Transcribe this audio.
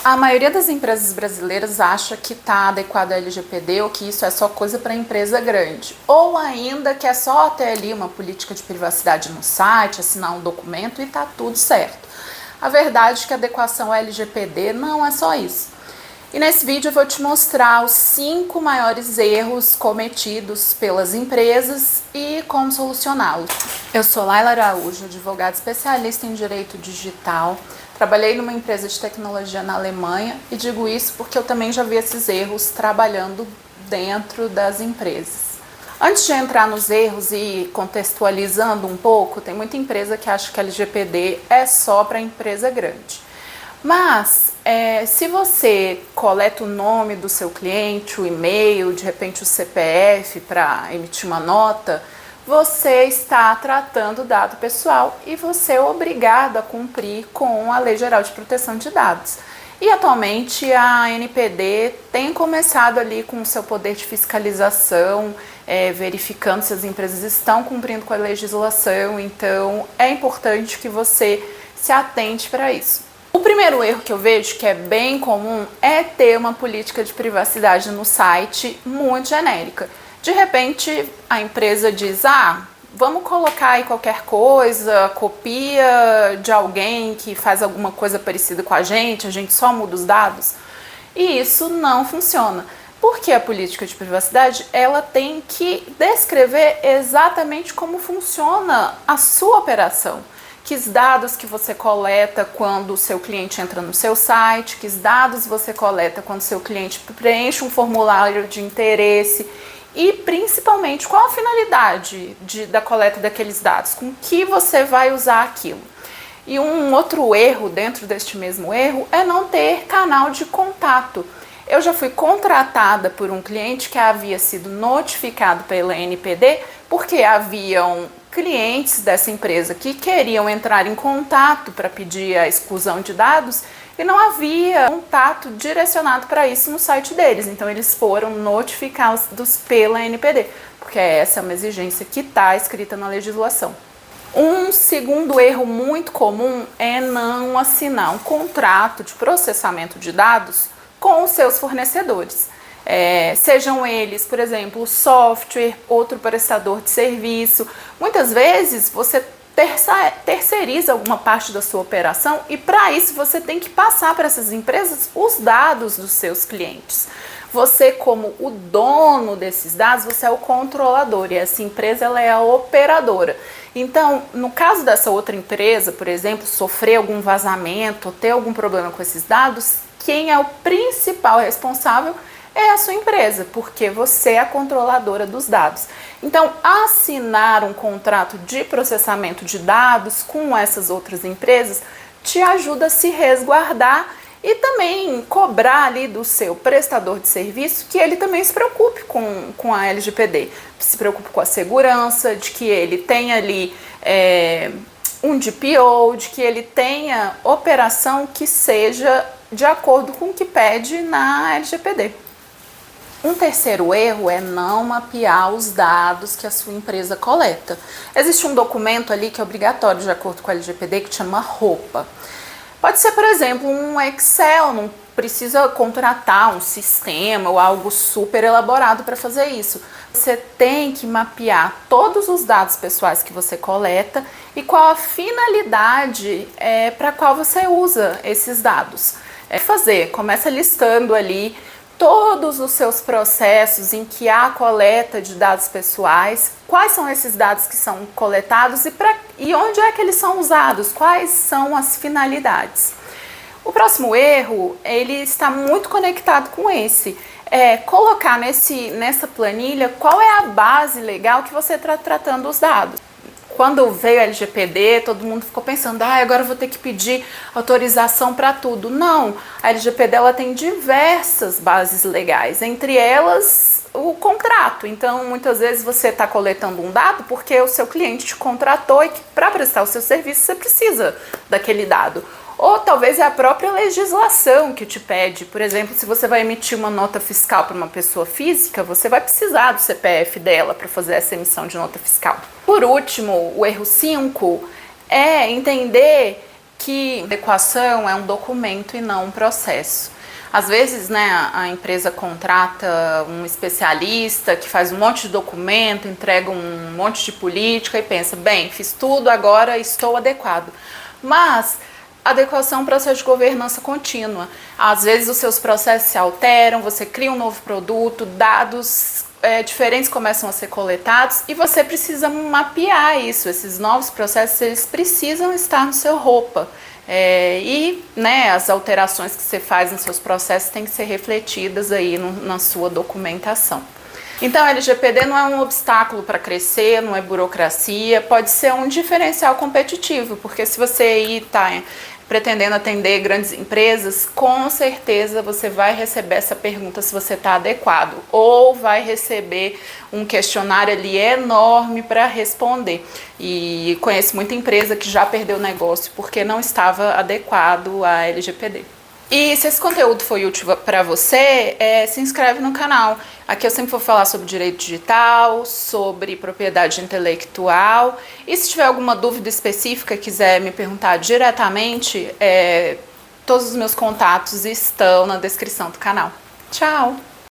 A maioria das empresas brasileiras acha que está adequado ao LGPD ou que isso é só coisa para empresa grande. Ou ainda que é só ter ali uma política de privacidade no site, assinar um documento e está tudo certo. A verdade é que a adequação ao LGPD não é só isso. E nesse vídeo eu vou te mostrar os 5 maiores erros cometidos pelas empresas e como solucioná-los. Eu sou Laila Araújo, advogada especialista em direito digital. Trabalhei numa empresa de tecnologia na Alemanha e digo isso porque eu também já vi esses erros trabalhando dentro das empresas. Antes de entrar nos erros e contextualizando um pouco, tem muita empresa que acha que LGPD é só para empresa grande. Mas, se você coleta o nome do seu cliente, o e-mail, de repente o CPF para emitir uma nota, você está tratando dado pessoal e você é obrigado a cumprir com a Lei Geral de Proteção de Dados. E atualmente a ANPD tem começado ali com o seu poder de fiscalização, verificando se as empresas estão cumprindo com a legislação, então é importante que você se atente para isso. O primeiro erro que eu vejo, que é bem comum, é ter uma política de privacidade no site muito genérica. De repente, a empresa diz, vamos colocar aí qualquer coisa, copia de alguém que faz alguma coisa parecida com a gente só muda os dados. E isso não funciona. Porque a política de privacidade, ela tem que descrever exatamente como funciona a sua operação. Que dados que você coleta quando o seu cliente entra no seu site, que dados você coleta quando o seu cliente preenche um formulário de interesse e principalmente qual a finalidade da coleta daqueles dados, com que você vai usar aquilo. E um outro erro dentro deste mesmo erro é não ter canal de contato. Eu já fui contratada por um cliente que havia sido notificado pela ANPD porque haviam clientes dessa empresa que queriam entrar em contato para pedir a exclusão de dados e não havia contato direcionado para isso no site deles. Então eles foram notificados pela ANPD, porque essa é uma exigência que está escrita na legislação. Um segundo erro muito comum é não assinar um contrato de processamento de dados com os seus fornecedores. Sejam eles, por exemplo, software, outro prestador de serviço. Muitas vezes você terceiriza alguma parte da sua operação e para isso você tem que passar para essas empresas os dados dos seus clientes. Você, como o dono desses dados, você é o controlador e essa empresa ela é a operadora. Então, no caso dessa outra empresa, por exemplo, sofrer algum vazamento ou ter algum problema com esses dados, quem é o principal responsável é a sua empresa, porque você é a controladora dos dados. Então, assinar um contrato de processamento de dados com essas outras empresas te ajuda a se resguardar e também cobrar ali do seu prestador de serviço que ele também se preocupe com a LGPD, se preocupe com a segurança, de que ele tenha ali um DPO, de que ele tenha operação que seja de acordo com o que pede na LGPD. Um terceiro erro é não mapear os dados que a sua empresa coleta. Existe um documento ali que é obrigatório de acordo com a LGPD que chama ROPA. Pode ser, por exemplo, um Excel, não precisa contratar um sistema ou algo super elaborado para fazer isso. Você tem que mapear todos os dados pessoais que você coleta e qual a finalidade para qual você usa esses dados. Começa listando ali todos os seus processos em que há coleta de dados pessoais, quais são esses dados que são coletados e onde é que eles são usados, quais são as finalidades. O próximo erro, ele está muito conectado com esse, colocar nessa planilha qual é a base legal que você está tratando os dados. Quando veio a LGPD, todo mundo ficou pensando, agora eu vou ter que pedir autorização para tudo. Não, a LGPD ela tem diversas bases legais, entre elas o contrato. Então, muitas vezes você está coletando um dado porque o seu cliente te contratou e para prestar o seu serviço você precisa daquele dado. Ou talvez é a própria legislação que te pede. Por exemplo, se você vai emitir uma nota fiscal para uma pessoa física, você vai precisar do CPF dela para fazer essa emissão de nota fiscal. Por último, o erro 5 é entender que adequação é um documento e não um processo. Às vezes, né, a empresa contrata um especialista que faz um monte de documento, entrega um monte de política e pensa, bem, fiz tudo, agora estou adequado. Mas adequação é um processo de governança contínua. Às vezes os seus processos se alteram, você cria um novo produto, dados diferentes começam a ser coletados e você precisa mapear isso. Esses novos processos, eles precisam estar no seu ROPA. Né, as alterações que você faz nos seus processos têm que ser refletidas aí na sua documentação. Então, a LGPD não é um obstáculo para crescer, não é burocracia, pode ser um diferencial competitivo, porque se você aí está pretendendo atender grandes empresas, com certeza você vai receber essa pergunta se você está adequado, ou vai receber um questionário ali enorme para responder. E conheço muita empresa que já perdeu o negócio porque não estava adequado à LGPD. E se esse conteúdo foi útil para você, se inscreve no canal. Aqui eu sempre vou falar sobre direito digital, sobre propriedade intelectual. E se tiver alguma dúvida específica, quiser me perguntar diretamente, todos os meus contatos estão na descrição do canal. Tchau!